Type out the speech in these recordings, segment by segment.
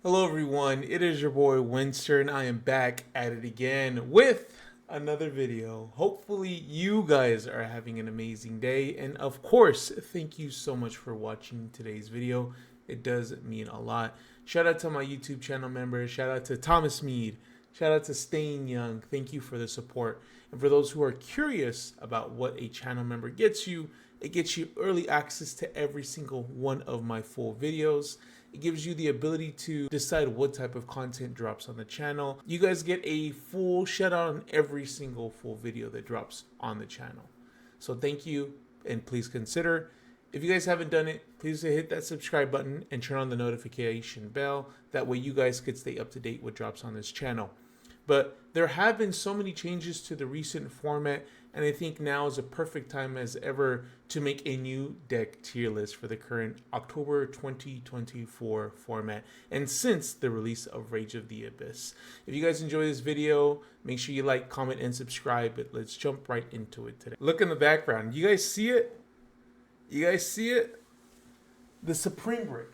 Hello everyone, it is your boy Winston. I am back at it again with another video. Hopefully you guys are having an amazing day, and of course, thank you so much for watching today's video. It does mean a lot. Shout out to my YouTube channel members, shout out to Thomas Mead, shout out to Staying Young. Thank you for the support. And for those who are curious about what a channel member gets you, it gets you early access to every single one of my full videos. It gives you the ability to decide what type of content drops on the channel. You guys get a full shout out on every single full video that drops on the channel. So thank you, and please consider. If you guys haven't done it, please hit that subscribe button and turn on the notification bell. That way you guys could stay up to date what drops on this channel. But there have been so many changes to the recent format, and I think now is a perfect time as ever to make a new deck tier list for the current October 2024 format, and since the release of Rage of the Abyss. If you guys enjoy this video, make sure you like, comment, and subscribe. But let's jump right into it today. Look in the background. You guys see it? You guys see it? The Supreme Brick.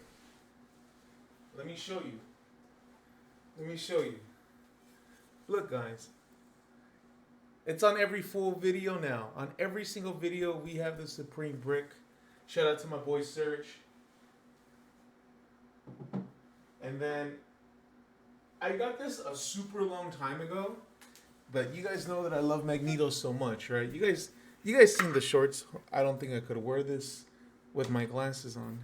Let me show you. Let me show you. Look, guys. It's on every full video now. On every single video, we have the Supreme Brick. Shout out to my boy Serge. And then I got this a super long time ago, but you guys know that I love Magneto so much, right? You guys seen the shorts. I don't think I could wear this with my glasses on,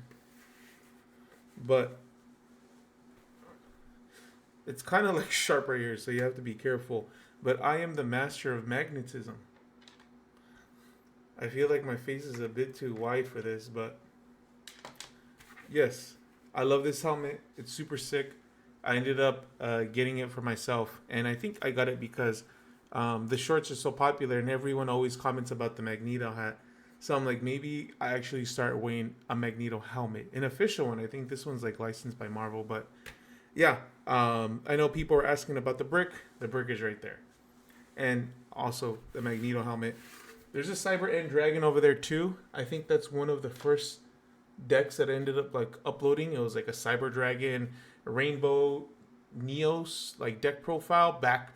but it's kind of like sharp right here, so you have to be careful. But I am the master of magnetism. I feel like my face is a bit too wide for this, but yes, I love this helmet. It's super sick. I ended up getting it for myself, and I think I got it because the shorts are so popular, and everyone always comments about the Magneto hat. So I'm like, maybe I actually start wearing a Magneto helmet, an official one. I think this one's like licensed by Marvel, but yeah, I know people are asking about the brick. The brick is right there. And also the Magneto helmet. There's a Cyber End Dragon over there too. I think that's one of the first decks that I ended up like uploading. It was like a Cyber Dragon, a Rainbow Neos like deck profile back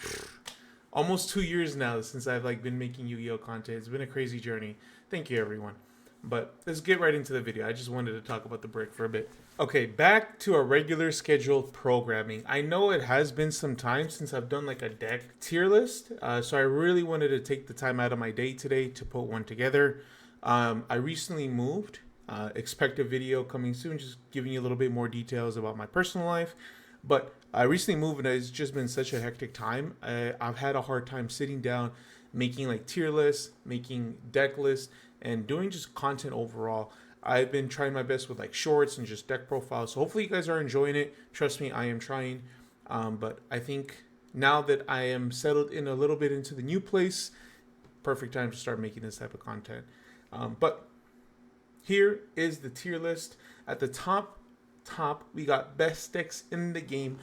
almost 2 years now since I've like been making Yu-Gi-Oh content. It's been a crazy journey. Thank you everyone. But let's get right into the video. I just wanted to talk about the brick for a bit. Okay, back to our regular scheduled programming. I know it has been some time since I've done like a deck tier list, so I really wanted to take the time out of my day today to put one together. I recently moved. Expect a video coming soon, just giving you a little bit more details about my personal life. But I recently moved, and it's just been such a hectic time. I've had a hard time sitting down, making like tier lists, making deck lists, and doing just content overall. I've been trying my best with like shorts and just deck profiles. So hopefully you guys are enjoying it. Trust me, I am trying. But I think now that I am settled in a little bit into the new place, perfect time to start making this type of content. But here is the tier list. At the top, we got best decks in the game.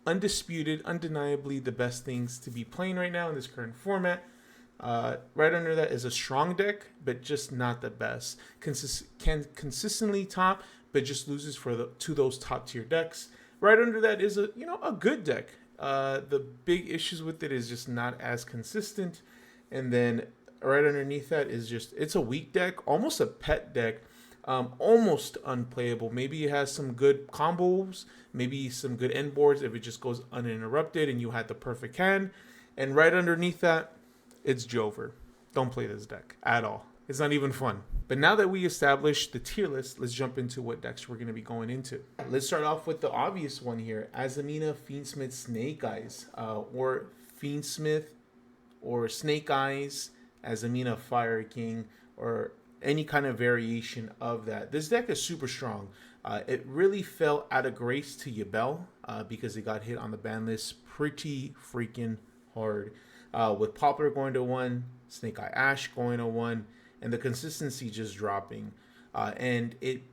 Undisputed, undeniably the best things to be playing right now in this current format. Right under that is a strong deck, but just not the best. Can consistently top, but just loses to those top tier decks. Right under that is a good deck. The big issues with it is just not as consistent. And then right underneath that is it's a weak deck, almost a pet deck, almost unplayable. Maybe it has some good combos, maybe some good end boards if it just goes uninterrupted and you had the perfect hand. And right underneath that, it's Jover. Don't play this deck at all. It's not even fun. But now that we established the tier list, let's jump into what decks we're going to be going into. Let's start off with the obvious one here. Azamina, Fiendsmith, Snake Eyes. Or Fiendsmith or Snake Eyes, Azamina, Fire King, or any kind of variation of that. This deck is super strong. It really fell out of grace to Yubel because it got hit on the ban list pretty freaking hard. With Poplar going to 1, Snake Eye Ash going to 1, and the consistency just dropping. And it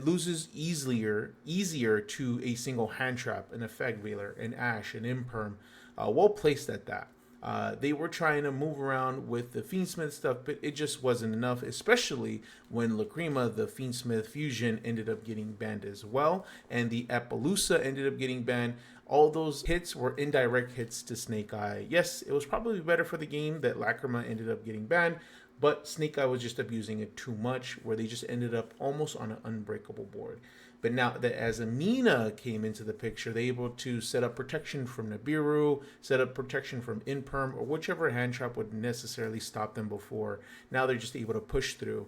loses easier to a single hand trap, an effect veiler, an Ash, an Imperm. Well placed at that. They were trying to move around with the Fiendsmith stuff, but it just wasn't enough, especially when Lacrima, the Fiendsmith fusion, ended up getting banned as well, and the Appaloosa ended up getting banned. All those hits were indirect hits to Snake Eye. Yes, it was probably better for the game that Lacrima ended up getting banned, but Snake Eye was just abusing it too much, where they just ended up almost on an unbreakable board. But now that as Amina came into the picture, they able to set up protection from Nibiru, set up protection from Imperm, or whichever hand trap would necessarily stop them before. Now they're just able to push through.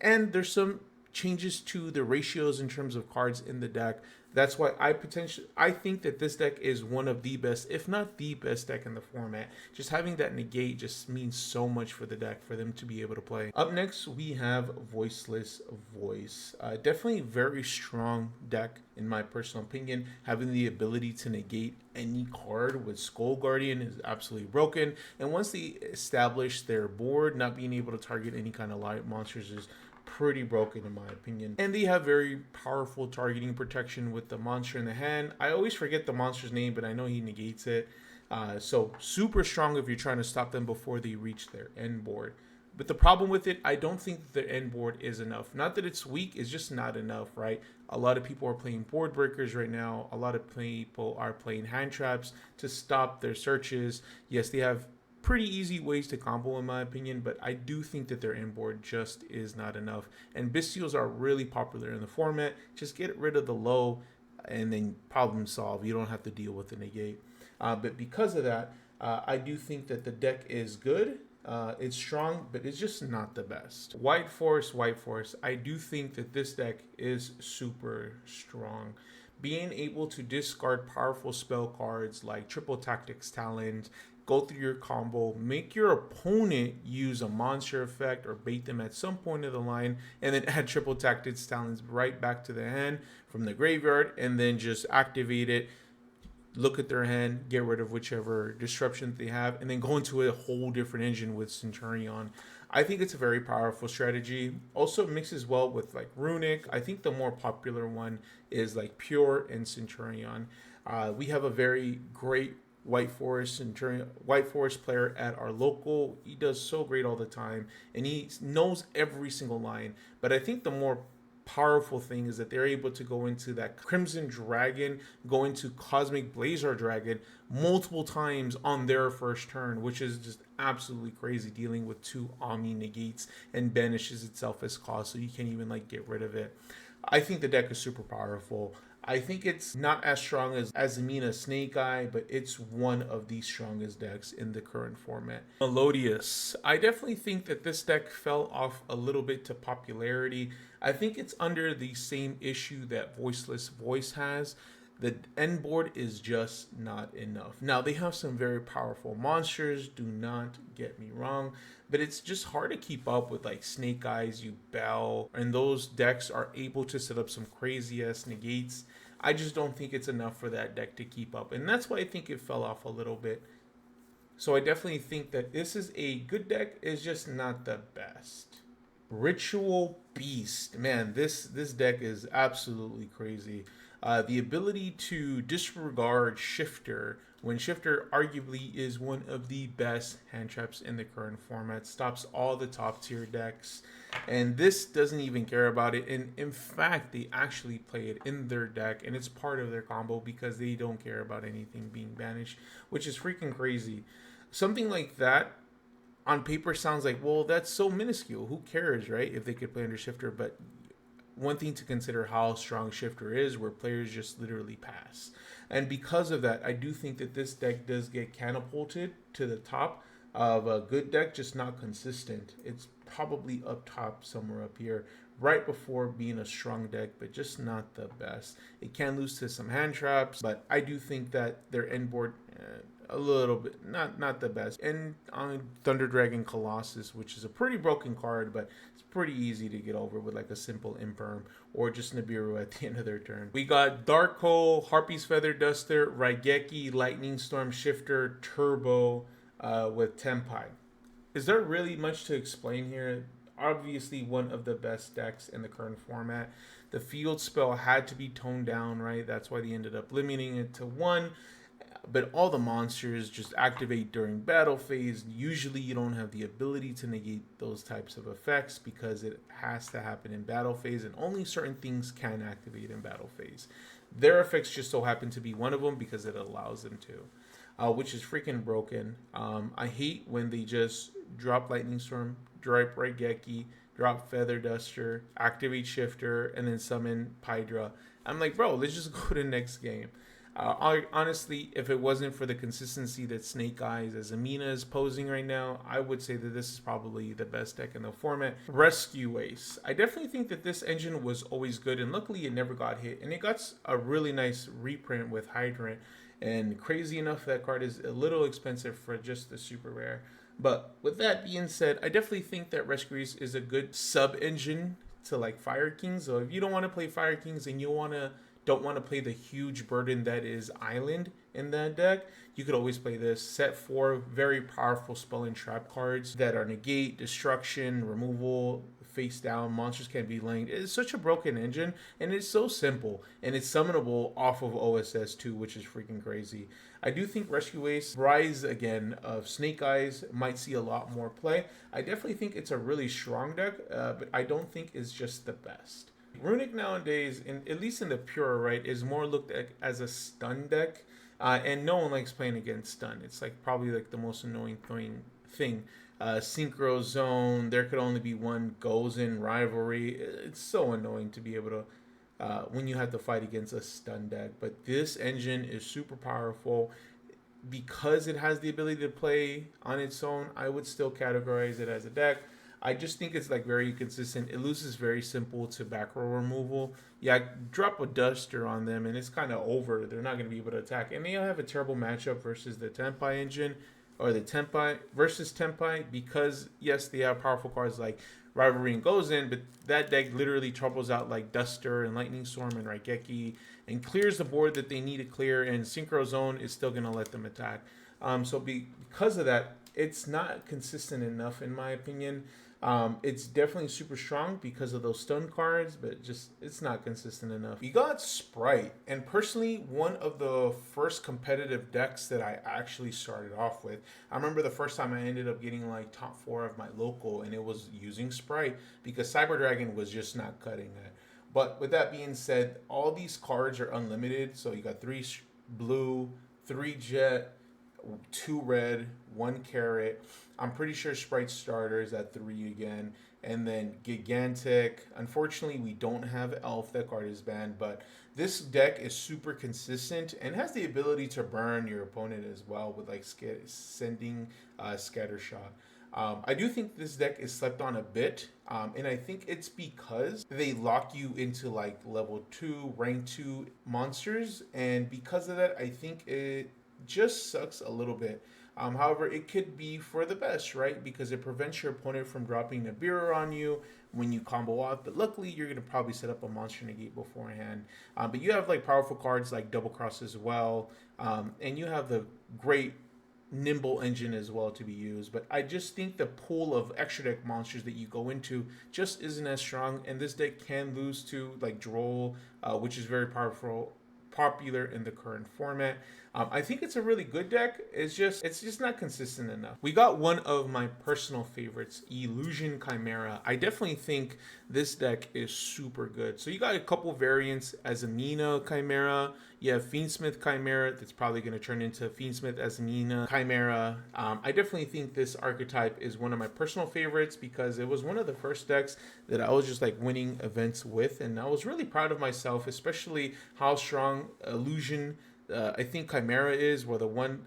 And there's some changes to the ratios in terms of cards in the deck. That's why I think that this deck is one of the best, if not the best deck in the format. Just having that negate just means so much for the deck for them to be able to play. Up next, we have Voiceless Voice. Definitely very strong deck in my personal opinion. Having the ability to negate any card with Skull Guardian is absolutely broken. And once they establish their board, not being able to target any kind of light monsters is pretty broken in my opinion. And they have very powerful targeting protection with the monster in the hand. I always forget the monster's name, but I know he negates it. So super strong if you're trying to stop them before they reach their end board. But the problem with it, I don't think that their end board is enough. Not that it's weak, it's just not enough, right? A lot of people are playing board breakers right now. A lot of people are playing hand traps to stop their searches. Yes, they have pretty easy ways to combo in my opinion, but I do think that their end board just is not enough. And Bestials are really popular in the format. Just get rid of the low and then problem solve. You don't have to deal with the negate. But because of that, I do think that the deck is good. It's strong, but it's just not the best. White Force. I do think that this deck is super strong. Being able to discard powerful spell cards like Triple Tactics Talent, go through your combo, make your opponent use a monster effect or bait them at some point of the line, and then add Triple Tactics Talents right back to the hand from the graveyard, and then just activate it, look at their hand, get rid of whichever disruption they have, and then go into a whole different engine with Centurion. I think it's a very powerful strategy. Also mixes well with like Runic. I think the more popular one is like Pure and Centurion. We have a very great White Forest player at our local. He does so great all the time, and he knows every single line. But I think the more powerful thing is that they're able to go into that Crimson Dragon, go into Cosmic Blazar Dragon multiple times on their first turn, which is just absolutely crazy, dealing with 2 Omni negates and banishes itself as cost, so you can't even like get rid of it. I think the deck is super powerful. I think it's not as strong as Azamina Snake Eye, but it's one of the strongest decks in the current format. Melodious. I definitely think that this deck fell off a little bit to popularity. I think it's under the same issue that Voiceless Voice has. The end board is just not enough. Now, they have some very powerful monsters, do not get me wrong, but it's just hard to keep up with like Snake Eyes, Yugioh, and those decks are able to set up some crazy ass negates. I just don't think it's enough for that deck to keep up, and that's why I think it fell off a little bit. So I definitely think that this is a good deck, it's just not the best. Ritual Beast. Man, this deck is absolutely crazy. The ability to disregard Shifter when Shifter arguably is one of the best hand traps in the current format, stops all the top tier decks, and this doesn't even care about it. And in fact, they actually play it in their deck, and it's part of their combo because they don't care about anything being banished, which is freaking crazy. Something like that on paper sounds like, well, that's so minuscule. Who cares, right? If they could play under Shifter, but one thing to consider how strong Shifter is, where players just literally pass. And because of that, I do think that this deck does get catapulted to the top of a good deck, just not consistent. It's probably up top, somewhere up here, right before being a strong deck, but just not the best. It can lose to some hand traps, but I do think that their end board, a little bit not the best. And on Thunder Dragon Colossus, which is a pretty broken card, but it's pretty easy to get over with like a simple Imperm or just Nibiru at the end of their turn. We got Dark Hole, Harpy's Feather Duster, Raigeki, Lightning Storm Shifter, Turbo with Tempai. Is there really much to explain here? Obviously one of the best decks in the current format. The field spell had to be toned down, right? That's why they ended up limiting it to 1. but all the monsters just activate during battle phase. Usually, you don't have the ability to negate those types of effects because it has to happen in battle phase, and only certain things can activate in battle phase. Their effects just so happen to be one of them because it allows them to, which is freaking broken. I hate when they just drop Lightning Storm, drop Raigeki, drop Feather Duster, activate Shifter, and then summon Pydra. I'm like, bro, let's just go to the next game. Honestly, if it wasn't for the consistency that Snake Eyes as Amina is posing right now, I would say that this is probably the best deck in the format. Rescue Ace. I definitely think that this engine was always good, and luckily it never got hit. And it got a really nice reprint with Hydrant. And crazy enough, that card is a little expensive for just the super rare. But with that being said, I definitely think that Rescue Ace is a good sub engine to like Fire Kings. So if you don't want to play Fire Kings and you don't want to play the huge burden that is Island in that deck, you could always play this. Set 4 very powerful spell and trap cards that are negate, destruction, removal, face down. Monsters can be linked. It's such a broken engine, and it's so simple, and it's summonable off of OSS too, which is freaking crazy. I do think Rescue Ace, Rise again of Snake Eyes, might see a lot more play. I definitely think it's a really strong deck, but I don't think it's just the best. Runic nowadays, at least in the pure, right, is more looked at as a stun deck, and no one likes playing against stun. It's like probably like the most annoying thing. Synchro Zone, there could only be one goes in rivalry. It's so annoying to be able to when you have to fight against a stun deck. But this engine is super powerful because it has the ability to play on its own. I would still categorize it as a deck. I just think it's like very consistent. It loses very simple to back row removal. Yeah, drop a duster on them and it's kind of over. They're not going to be able to attack. And they have a terrible matchup versus the Tenpai engine or the Tenpai versus Tenpai because, yes, they have powerful cards like Rivalry and Goes In, but that deck literally troubles out like Duster and Lightning Storm and Raigeki and clears the board that they need to clear, and Synchro Zone is still going to let them attack. Because of that, it's not consistent enough in my opinion. It's definitely super strong because of those stun cards, but just it's not consistent enough. You got Sprite, and personally, one of the first competitive decks that I actually started off with. I remember the first time I ended up getting like top 4 of my local, and it was using Sprite because Cyber Dragon was just not cutting it. But with that being said, all these cards are unlimited. So you got 3 blue, 3 jet, 2 red, 1 carrot. I'm pretty sure Sprite starter is at 3 again. And then Gigantic. Unfortunately, we don't have Elf. That card is banned. But this deck is super consistent and has the ability to burn your opponent as well with like sending Scatter Shot. I do think this deck is slept on a bit, and I think it's because they lock you into like level 2, rank 2 monsters, and because of that, I think it just sucks a little bit. However, it could be for the best, right? Because it prevents your opponent from dropping Nibiru on you when you combo off. But luckily, you're going to probably set up a monster negate beforehand. But you have like powerful cards like Double Cross as well. And you have the great nimble engine as well to be used. But I just think the pool of extra deck monsters that you go into just isn't as strong. And this deck can lose to like Droll, which is very popular in the current format. I think it's a really good deck. It's just not consistent enough. We got one of my personal favorites, Illusion Chimera. I definitely think this deck is super good. So you got a couple variants as Amina Chimera. You have Fiendsmith Chimera that's probably going to turn into Fiendsmith as Amina Chimera. I definitely think this archetype is one of my personal favorites because it was one of the first decks that I was just like winning events with, and I was really proud of myself, especially how strong Illusion I think Chimera is, where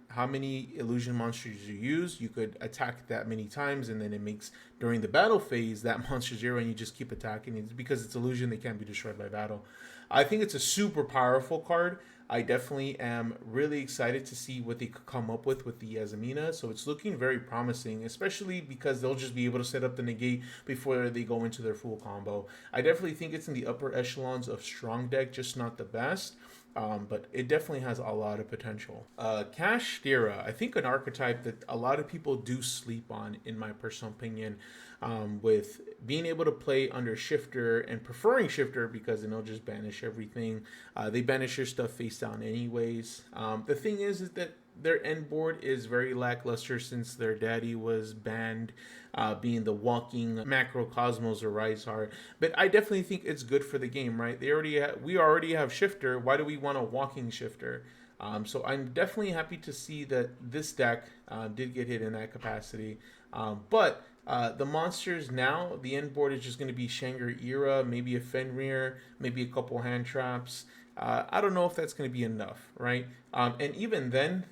how many illusion monsters you use, you could attack that many times, and then it makes during the battle phase that monster 0, and you just keep attacking. It's because it's illusion; they can't be destroyed by battle. I think it's a super powerful card. I definitely am really excited to see what they could come up with the Yazamina. So it's looking very promising, especially because they'll just be able to set up the negate before they go into their full combo. I definitely think it's in the upper echelons of strong deck, just not the best. But it definitely has a lot of potential. Kashtira, I think an archetype that a lot of people do sleep on, in my personal opinion, with being able to play under Shifter and preferring Shifter because then they'll just banish everything. They banish your stuff face down anyways. The thing is that their end board is very lackluster since their daddy was banned, being the walking macrocosmos or Rysar. But I definitely think it's good for the game, right? We already have Shifter. Why do we want a walking Shifter? So I'm definitely happy to see that this deck did get hit in that capacity. But the monsters now, the end board is just going to be Shanger Era, maybe a Fenrir, maybe a couple hand traps. I don't know if that's going to be enough, right? And even then,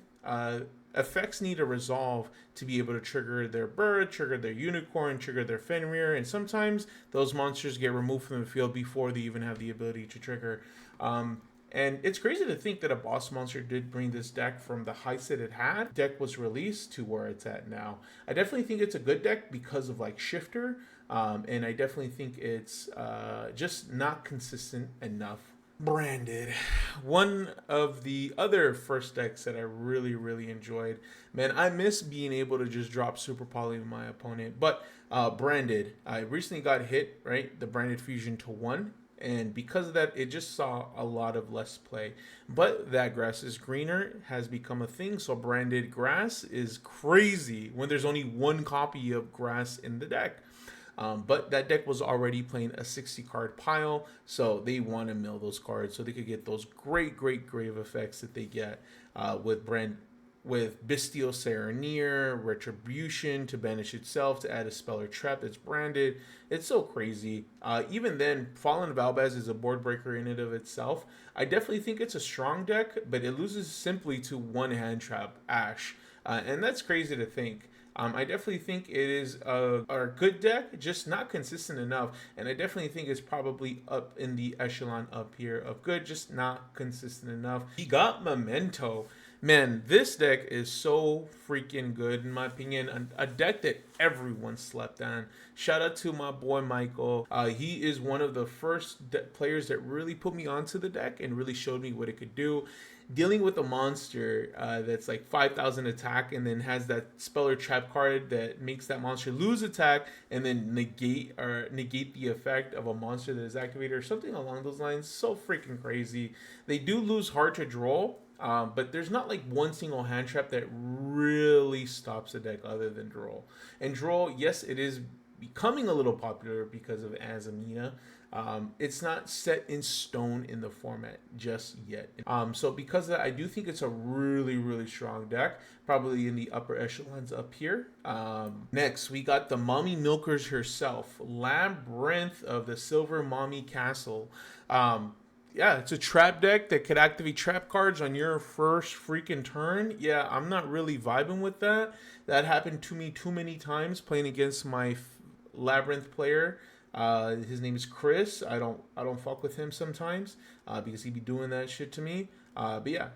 effects need a resolve to be able to trigger their bird, trigger their unicorn, trigger their Fenrir, and sometimes those monsters get removed from the field before they even have the ability to trigger. And it's crazy to think that a boss monster did bring this deck from the heights that it had. Deck was released to where it's at now. I definitely think it's a good deck because of like Shifter, and I definitely think it's just not consistent enough. Branded. One of the other first decks that I really, really enjoyed. Man, I miss being able to just drop Super Poly on my opponent. But Branded, I recently got hit, right? The Branded Fusion to 1. And because of that, it just saw a lot of less play. But that grass is greener has become a thing. So Branded Grass is crazy when there's only one copy of grass in the deck. But that deck was already playing a 60 card pile, so they want to mill those cards so they could get those great grave effects that they get with Bestial Serenir, Retribution to banish itself, to add a spell or trap that's branded. It's so crazy. Even then, Fallen Valbaz is a board breaker in and of itself. I definitely think it's a strong deck, but it loses simply to one hand trap, Ash. And that's crazy to think. I definitely think it is a good deck, just not consistent enough. And I definitely think it's probably up in the echelon up here of good, just not consistent enough. He got Memento. Man, this deck is so freaking good, in my opinion. A deck that everyone slept on. Shout out to my boy Michael. He is one of the first players that really put me onto the deck and really showed me what it could do. Dealing with a monster that's like 5,000 attack and then has that spell or trap card that makes that monster lose attack and then negate the effect of a monster that is activated or something along those lines. So freaking crazy. They do lose hard to draw. But there's not like one single hand trap that really stops the deck other than draw. And draw, yes, it is becoming a little popular because of Azamina. It's not set in stone in the format just yet. So because of that, I do think it's a really strong deck, probably in the upper echelons up here. Next, we got the Mommy Milkers herself, Labyrinth of the Silver Mommy Castle. Yeah, it's a trap deck that could activate trap cards on your first freaking turn. Yeah, I'm not really vibing with that. That happened to me too many times playing against my Labyrinth player. His name is Chris. I don't fuck with him sometimes because he be doing that shit to me. But yeah,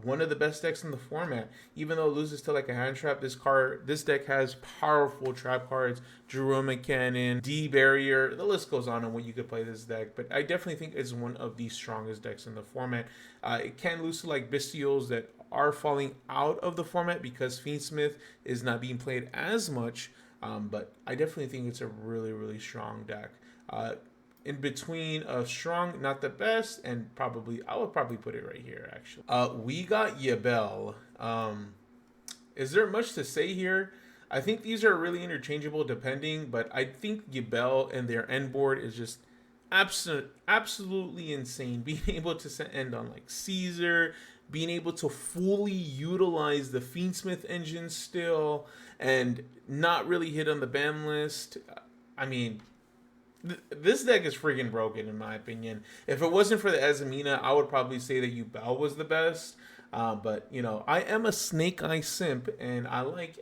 one of the best decks in the format. Even though it loses to like a hand trap, this deck has powerful trap cards, Jerome Cannon, D Barrier. The list goes on what you could play this deck. But I definitely think it's one of the strongest decks in the format. It can lose to like Bestials that are falling out of the format because Fiendsmith is not being played as much. But I definitely think it's a really strong deck. In between of strong, not the best, and I would probably put it right here actually. We got Yabel. Is there much to say here? I think these are really interchangeable depending, but I think Yabel and their end board is just absolutely insane. Being able to end on like Caesar, being able to fully utilize the Fiendsmith engine still, and not really hit on the ban list. I mean, this deck is freaking broken in my opinion. If it wasn't for the Azamina, I would probably say that Yubel was the best. But you know, I am a Snake Eye simp, and I like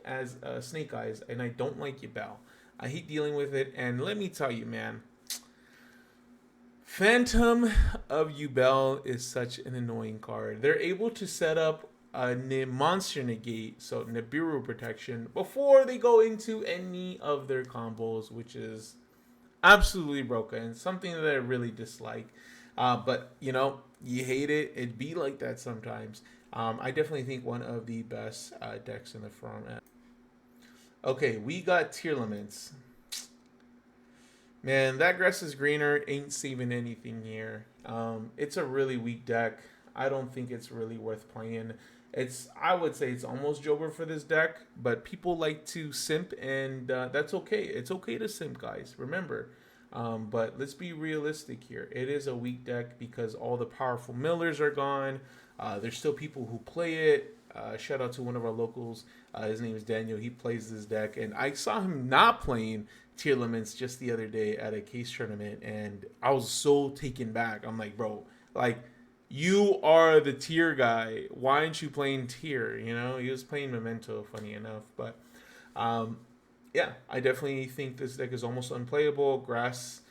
Snake Eyes, and I don't like Yubel. I hate dealing with it, and let me tell you, man. Phantom of Yubel is such an annoying card. They're able to set up a monster negate, so Nibiru protection, before they go into any of their combos, which is absolutely broken. Something that I really dislike. But, you know, You hate it. It'd be like that sometimes. I definitely think one of the best decks in the format. Okay, we got tier limits. Man, that grass is greener ain't saving anything here. It's a really weak deck. I don't think it's really worth playing. I would say it's almost Jover for this deck, but people like to simp, and that's okay. It's okay to simp, guys. Remember, but let's be realistic here. It is a weak deck because all the powerful millers are gone. There's still people who play it. Shout out to one of our locals. His name is Daniel. He plays this deck, and I saw him not playing tier limits just the other day at a case tournament, and I was so taken back. I'm like, bro, like you are the tier guy. Why aren't you playing tier? You know, he was playing Memento, funny enough, but um, yeah, I definitely think this deck is almost unplayable. Grass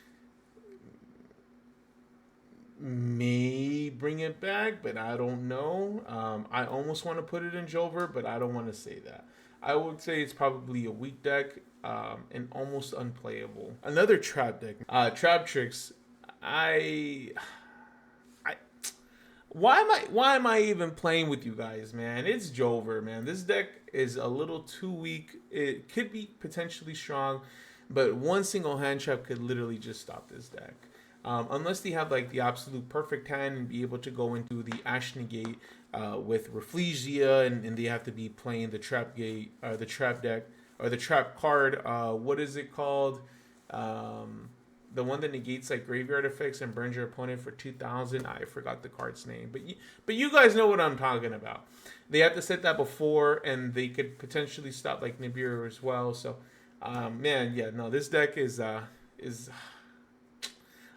may bring it back, but I don't know. I almost want to put it in Jover, but I don't want to say that. I would say it's probably a weak deck and almost unplayable. Another trap deck, Trap Tricks. I, I, why am I even playing with you guys, man? It's Jover, man. This deck is a little too weak. It could be potentially strong, but one single hand trap could literally just stop this deck. Unless they have like the absolute perfect hand and be able to go into the Ash Negate with Rafflesia, and they have to be playing the trap gate or the trap deck or the trap card. What is it called? The one that negates like graveyard effects and burns your opponent for 2,000. I forgot the card's name, but you guys know what I'm talking about. They have to set that before, and they could potentially stop like Nibiru as well. So, man, yeah, no, this deck is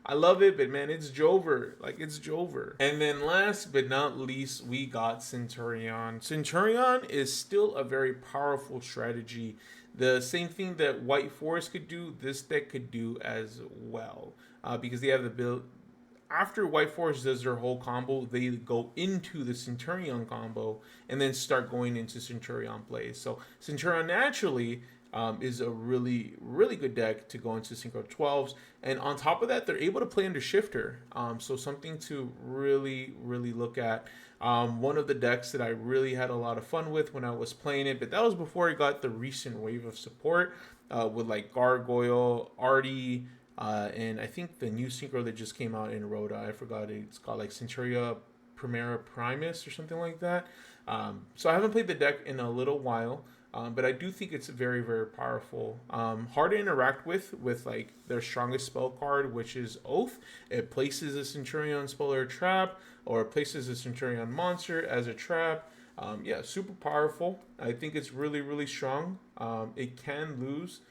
I love it, but man, it's Jover. Like, it's Jover. And then last but not least, we got Centurion. Centurion is still a very powerful strategy. The same thing that White Forest could do, this deck could do as well. Because they have the build. After White Forest does their whole combo, they go into the Centurion combo and then start going into Centurion plays. So Centurion naturally is a really, really good deck to go into Synchro 12s. And on top of that, they're able to play under Shifter. So something to really, really look at. One of the decks that I really had a lot of fun with when I was playing it, but that was before it got the recent wave of support with like Gargoyle, Artie, and I think the new synchro that just came out in Rhoda, I forgot it. It's called like Centuria Primera Primus or something like that. So I haven't played the deck in a little while. But I do think it's very, very powerful. Hard to interact with like their strongest spell card, which is Oath. It places a Centurion spell or a trap, or it places a Centurion monster as a trap. Yeah, super powerful. I think it's really, really strong. It can lose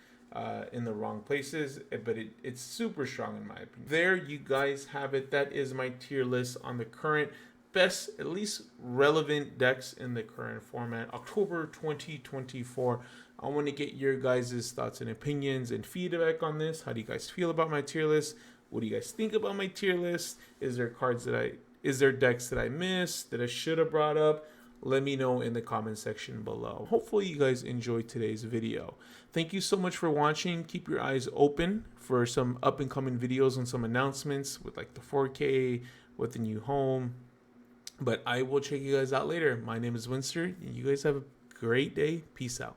in the wrong places, but it's super strong in my opinion. There you guys have it. That is my tier list on the current best, at least relevant decks in the current format, October 2024. I want to get your guys' thoughts and opinions and feedback on this. How do you guys feel about my tier list? What do you guys think about my tier list? Is there decks that I missed that I should have brought up? Let me know in the comment section below. Hopefully you guys enjoyed today's video. Thank you so much for watching. Keep your eyes open for some up and coming videos and some announcements with like the 4K, with the new home. But I will check you guys out later. My name is Winster, and you guys have a great day. Peace out.